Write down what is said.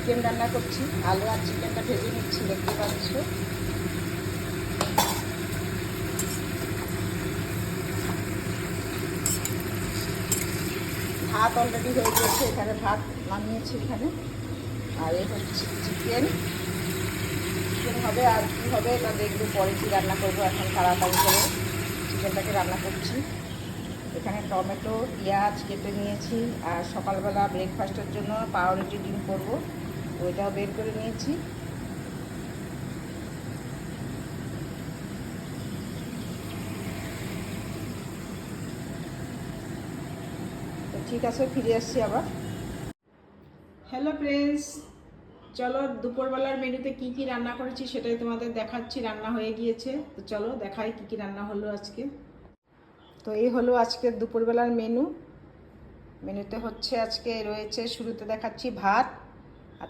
Chicken রান্না করছি। আলু আর চিকেনটা ভেজে নিচ্ছি, দেখতে পাচ্ছ। ভাত অলরেডি হয়ে গেছে, এখানে ভাত নামিয়েছি এখানে। আর এই হচ্ছে চিকেন। চিকেন হবে, আর কী হবে তা দেখবো পরে কী রান্না করবো। এখন তাড়াতাড়ি করে চিকেনটাকে রান্না করছি। এখানে টমেটো পেঁয়াজ কেটে নিয়েছি, আর সকালবেলা ব্রেকফাস্টের জন্য পাউরুটি ডিম করবো, ওইটাও বের করে নিয়েছি। তো ঠিক আছে, ফিরে আসছি আবার। হ্যালো ফ্রেন্ডস, চলো দুপুরবেলার মেনুতে কি কি রান্না করেছি সেটাই তোমাদের দেখাচ্ছি। রান্না হয়ে গিয়েছে, তো চলো দেখাই কি কি রান্না হলো আজকে। তো এই হলো আজকের দুপুরবেলার মেনুতে হচ্ছে আজকে রয়েছে, শুরুতে দেখাচ্ছি ভাত,